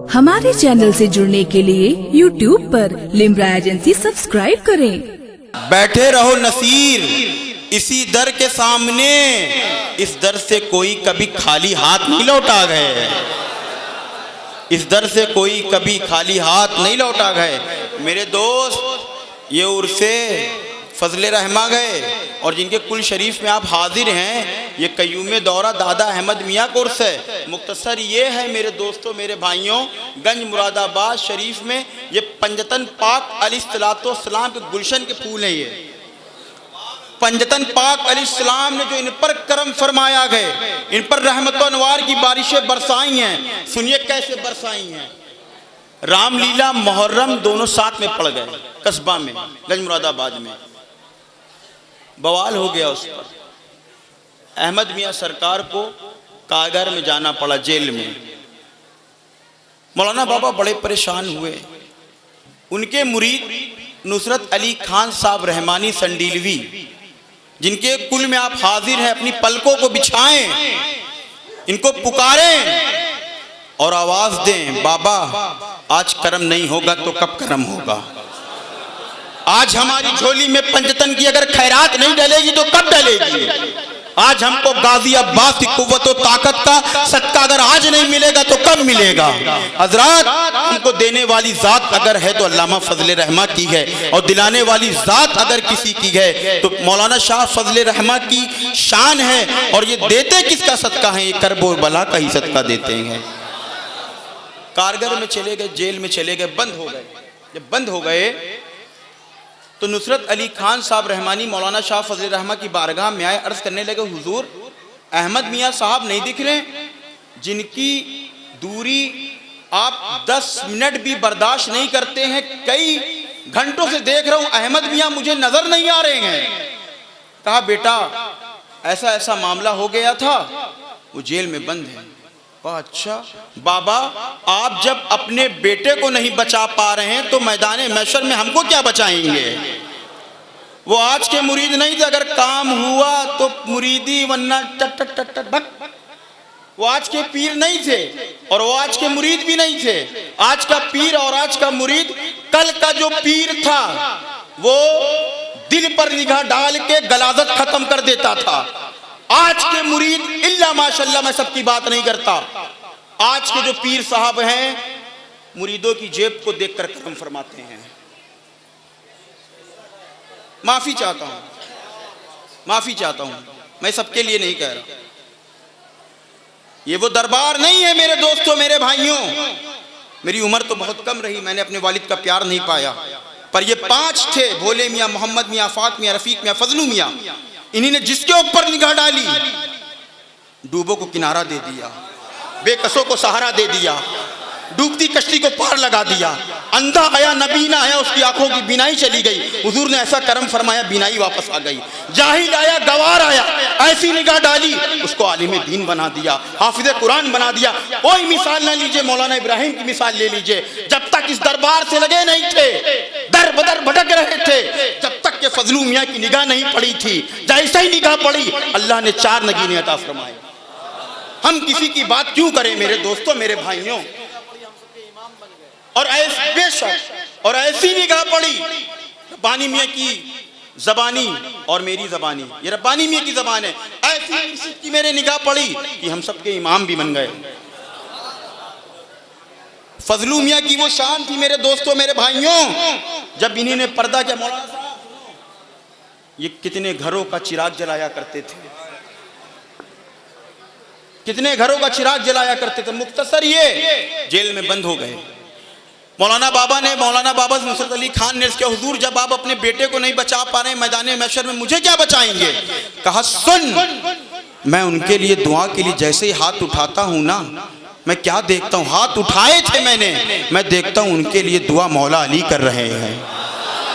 हमारे चैनल से जुड़ने के लिए YouTube पर लिम्रा एजेंसी सब्सक्राइब करें। बैठे रहो नसीर इसी दर के सामने, इस दर से कोई कभी खाली हाथ नहीं लौटा गए, इस दर से कोई कभी खाली हाथ नहीं लौटा गए। मेरे दोस्त, ये उर्से फजले रहमा गए और जिनके कुल शरीफ में आप हाजिर हैं, ये कयूम दौरा दादा अहमद मियाँ का उर्स है। मुख्तसर ये है मेरे दोस्तों, मेरे भाइयों, गंज मुरादाबाद शरीफ में ये पंजतन पाक अलैहिस्सलाम के गुलशन के फूल हैं। ये पंजतन पाक अलैहिस्सलाम ने जो इन पर करम फरमाया गए, इन पर रहमत व अनवार की बारिशें बरसाई हैं। सुनिए कैसे बरसाई हैं। रामलीला मुहर्रम दोनों साथ में पड़ गए कस्बा में, गंज मुरादाबाद में बवाल हो गया। उस पर अहमद मियाँ सरकार को कारागार में जाना पड़ा, जेल में। मौलाना बाबा बड़े परेशान हुए। उनके मुरीद नुसरत अली खान साहब रहमानी संडीलवी, जिनके कुल में आप हाजिर हैं, अपनी पलकों को बिछाएं, इनको पुकारें और आवाज दें, बाबा आज करम नहीं होगा तो कब करम होगा। आज हमारी झोली में पंजतन की अगर खैरात नहीं डलेगी तो कब डलेगी। आज हमको गाजी अब्बास की कुव्वत और ताकत का सदका अगर आज नहीं मिलेगा तो कब मिलेगा। हजरात, हमको देने वाली जात अगर है तो अल्लामा फजले रहमा की है, और दिलाने वाली जात अगर किसी की है तो मौलाना शाह फजले रहमा की शान है। और ये देते किसका सदका है, ये करबो बला का ही सदका देते हैं। कारगर में चले गए, जेल में चले गए, बंद हो गए। जब बंद हो गए तो नुसरत अली खान साहब रहमानी मौलाना शाह फजले रहमा की बारगाह में आए, अर्ज करने लगे, हुजूर अहमद मियाँ साहब नहीं दिख रहे, जिनकी दूरी आप 10 मिनट भी बर्दाश्त नहीं करते हैं, कई घंटों से देख रहा हूं, अहमद मियाँ मुझे नजर नहीं आ रहे हैं। कहा बेटा ऐसा ऐसा मामला हो गया था, वो जेल में बंद है। अच्छा बाबा, आप जब अपने बेटे को नहीं बचा पा रहे हैं तो मैदान महशर में हमको क्या बचाएंगे। वो आज के मुरीद नहीं थे, अगर काम हुआ तो मुरीदी, वरना टट टट टट टट भक। वो आज के पीर नहीं थे और वो आज के मुरीद भी नहीं थे। आज का पीर और आज का मुरीद, कल का जो पीर था वो दिल पर निगाह डाल के गलाजत खत्म कर देता था। आज के मुरीद इल्ला माशाल्लाह, मैं सबकी बात नहीं करता, आज के जो पीर साहब हैं मुरीदों की जेब को देखकर करम फरमाते हैं। माफी चाहता हूं, माफी चाहता हूं, मैं सबके लिए नहीं कह रहा। ये वो दरबार नहीं है मेरे दोस्तों, मेरे भाइयों। मेरी उम्र तो बहुत कम रही, मैंने अपने वालिद का प्यार नहीं पाया, पर ये 5 थे, भोले मियाँ, मोहम्मद मियाँ, आफाक मियाँ, रफीक मियाँ, फजलू मियाँ। इन्हीं ने जिसके ऊपर निगाह डाली, डूबों को किनारा दे दिया, बेकसों को सहारा दे दिया, डूबती कश्ती को पार लगा दिया। अंधा आया, नबीना आया, उसकी आंखों की बीनाई चली गई, हुजूर ने ऐसा करम फरमाया, बीनाई वापस आ गई। जाहिल आया, गवार आया, ऐसी निगाह डाली, उसको आलिम दीन बना दिया, हाफिज कुरान बना दिया। कोई मिसाल ना लीजिए, मौलाना इब्राहिम की मिसाल ले लीजिए। जब तक इस दरबार से लगे नहीं थे, दर बदर भटक रहे थे, जब तक के फजलू मियाँ की निगाह नहीं पड़ी थी, जैसे ही निगाह पड़ी अल्लाह ने 4 नगीने अता फरमाए। हम किसी की बात क्यों करें मेरे दोस्तों, मेरे भाइयों। और बेशक और ऐसी निगाह पड़ी, रब्बानी मियाँ की जबानी और मेरी जबानी, ये रब्बानी मियाँ की जबान है, ऐसी की मेरे निगाह पड़ी कि हम सबके इमाम भी बन गए। फजलू मियाँ की वो शान थी मेरे दोस्तों, मेरे भाइयों। जब इन्हीं ने पर्दा किया, मौलाना साहब ये कितने घरों का चिराग जलाया करते थे, कितने घरों का चिराग जलाया करते थे। मुख्तसर ये जेल में बंद हो गए। मौलाना बाबा नुसरत अली खान ने इसके, हुजूर जब आप अपने बेटे को नहीं बचा पा रहे मैदान महशर में, मुझे क्या बचाएंगे। कहा सुन, मैं उनके लिए दुआ के लिए जैसे ही हाथ उठाता हूं ना, मैं क्या देखता हूं, हाथ उठाए थे मैंने, मैं देखता हूं उनके लिए दुआ मौला अली कर रहे हैं,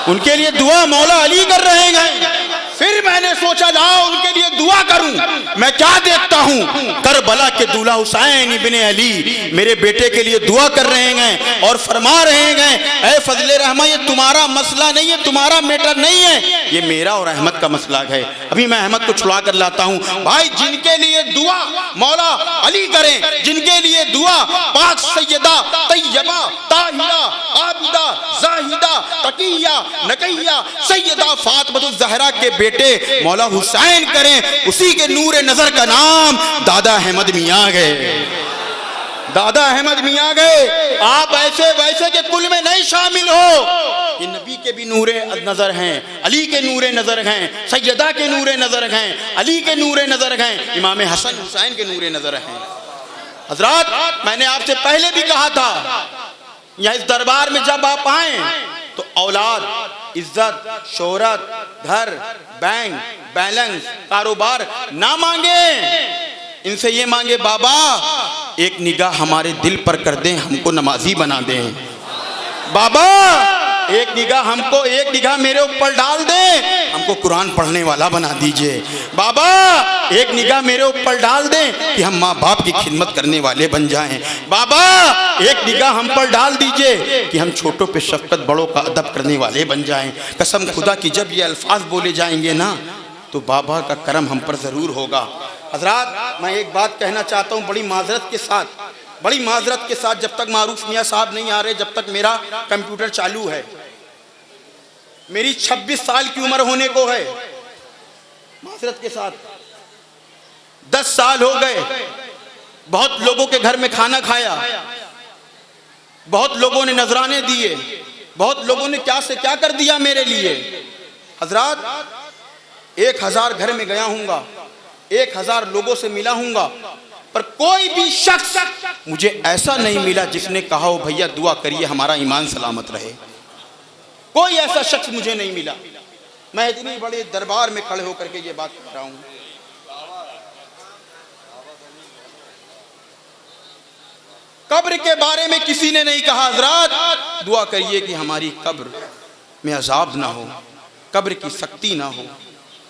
उनके लिए दुआ मौला अली कर रहे हैं। फिर मैंने सोचा जाओ उनके लिए दुआ करूं। मैं क्या देखता हूं, करबला के दूल्हा हुसैन इब्ने अली मेरे बेटे के लिए दुआ कर रहे हैं और फरमा रहे हैं, ऐ फजले रहमा ये तुम्हारा मसला नहीं है, तुम्हारा मैटर नहीं है, ये मेरा और अहमद का मसला है। अभी मैं अहमद को छुड़ा कर लाता हूं। भाई जिनके लिए दुआ मौला अली करें, जिनके लिए दुआ पाक सैयदा तैयबा ताहिरा आबिदा जाहिदा तकिया नकैया सैयदा फातिमा ज़हरा के बेटे मौला हुसैन करें, उसी के नूर नजर का नाम दादा अहमद मियां गए। दादा अहमद मियां गए। आप ऐसे वैसे के कुल में नहीं शामिल हो। ये नबी के भी नूरे नजर हैं, अली के नूरे नजर हैं, सैयदा के नूरे नजर हैं, अली के नूरे नजर हैं, इमाम हसन हुसैन के नूरे नजर हैं। हजरत, मैंने आपसे पहले भी कहा था, यहाँ इस दरबार में जब आप आए तो औलाद, इज्जत, शोहरत, घर, बैंक बैलेंस, कारोबार ना मांगे, इनसे ये मांगे बाबा एक निगाह हमारे दिल पर कर दें, हमको नमाजी बना दें। बाबा एक निगाह मेरे ऊपर डाल दें, हमको कुरान पढ़ने वाला बना दीजिए। बाबा एक निगाह मेरे ऊपर डाल दें कि हम माँ बाप की खिदमत करने वाले बन जाएं। बाबा एक निगाह हम पर डाल दीजिए कि हम छोटों पे शफकत, बड़ों का अदब करने वाले बन जाएं। कसम खुदा की जब ये अल्फाज बोले जाएंगे ना तो बाबा का करम हम पर ज़रूर होगा। हजरात, मैं एक बात कहना चाहता हूँ बड़ी माजरत के साथ, जब तक मारूफ मियाँ साहब नहीं आ रहे, जब तक मेरा कंप्यूटर चालू है, मेरी 26 साल की उम्र होने को है। माजरत के साथ 10 साल हो गए, बहुत लोगों के घर में खाना खाया, बहुत लोगों ने नजराने दिए, बहुत लोगों ने क्या से क्या कर दिया मेरे लिए। हजरात, 1000 घर में गया हूँगा, 1000 लोगों से मिला हूँगा, पर कोई भी शख्स मुझे ऐसा नहीं मिला जिसने कहा हो भैया दुआ करिए हमारा ईमान सलामत रहे। कोई ऐसा शख्स मुझे नहीं मिला। मैं इतनी बड़े दरबार में खड़े होकर के ये बात कर रहा हूँ। कब्र के बारे में किसी ने नहीं कहा हजरात दुआ करिए कि हमारी कब्र में अजाब ना हो, कब्र की सख्ती ना हो,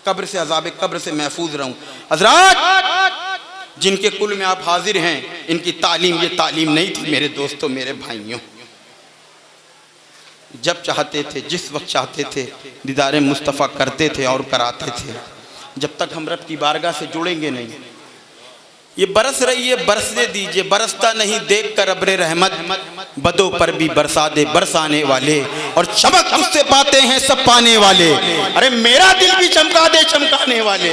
कब्र से अजाब कब्र से महफूज रहूं। हजरात, जिनके कुल में आप हाजिर हैं, इनकी तालीम ये तालीम नहीं थी मेरे दोस्तों, मेरे भाइयों। जब चाहते थे, जिस वक्त चाहते थे दीदार मुस्तफ़ा करते थे और कराते थे। जब तक हम रब की बारगाह से जुड़ेंगे नहीं, ये बरस रही है बरसने दीजिए, बरसता नहीं देख कर अब्रे रहमत, बदों पर भी बरसा दे बरसाने वाले, और चमक तुझसे पाते हैं सब पाने वाले। अरे मेरा दिल भी चमका दे चमकाने वाले।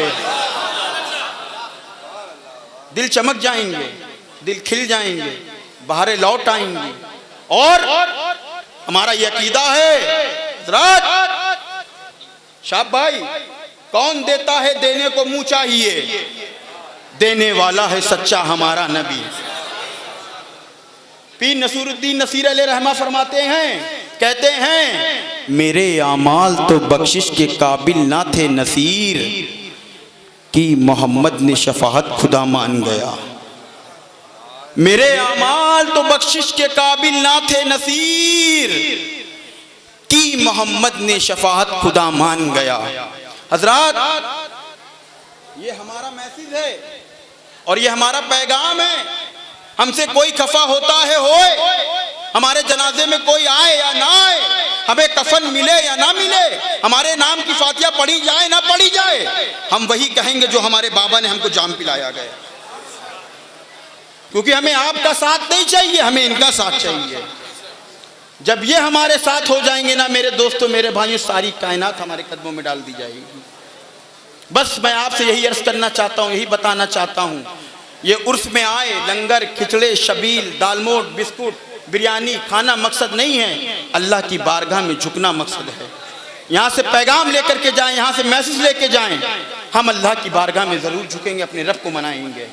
दिल चमक जाएंगे, दिल खिल जाएंगे, बहारें लौट आएंगी। और हमारा ये अकीदा है शाह भाई, कौन देता है देने को मुंह चाहिए, देने वाला है सच्चा हमारा नबी। पीर नसीरुद्दीन नसीर अलैहि रहमा फरमाते हैं, कहते हैं मेरे आमाल तो बख्शिश के काबिल ना थे नसीर, कि मोहम्मद ने शफाअत खुदा मान गया। मेरे आमाल तो बख्शिश के काबिल ना थे नसीर, कि मोहम्मद ने शफाअत खुदा मान गया। हजरात, ये हमारा मैसेज है और ये हमारा पैगाम है। हमसे कोई खफा होता है होए, हमारे जनाजे में कोई आए या ना आए, हमें कफन मिले या ना मिले, हमारे नाम की फातिया पढ़ी जाए ना पढ़ी जाए, हम वही कहेंगे जो हमारे बाबा ने हमको जाम पिलाया गया। क्योंकि हमें आपका साथ नहीं चाहिए, हमें इनका साथ चाहिए। जब ये हमारे साथ हो जाएंगे ना मेरे दोस्तों, मेरे भाइयों, सारी कायनात हमारे कदमों में डाल दी जाएगी। बस मैं आपसे यही अर्ज करना चाहता हूँ, यही बताना चाहता हूँ, ये उर्स में आए लंगर, खिचड़े, शबील, दालमोट, बिस्कुट, बिरयानी खाना मकसद नहीं है, अल्लाह की बारगाह में झुकना मकसद है। यहाँ से पैगाम लेकर के जाएं, यहाँ से मैसेज लेके जाएं, हम अल्लाह की बारगाह में ज़रूर झुकेंगे, अपने रब को मनाएंगे।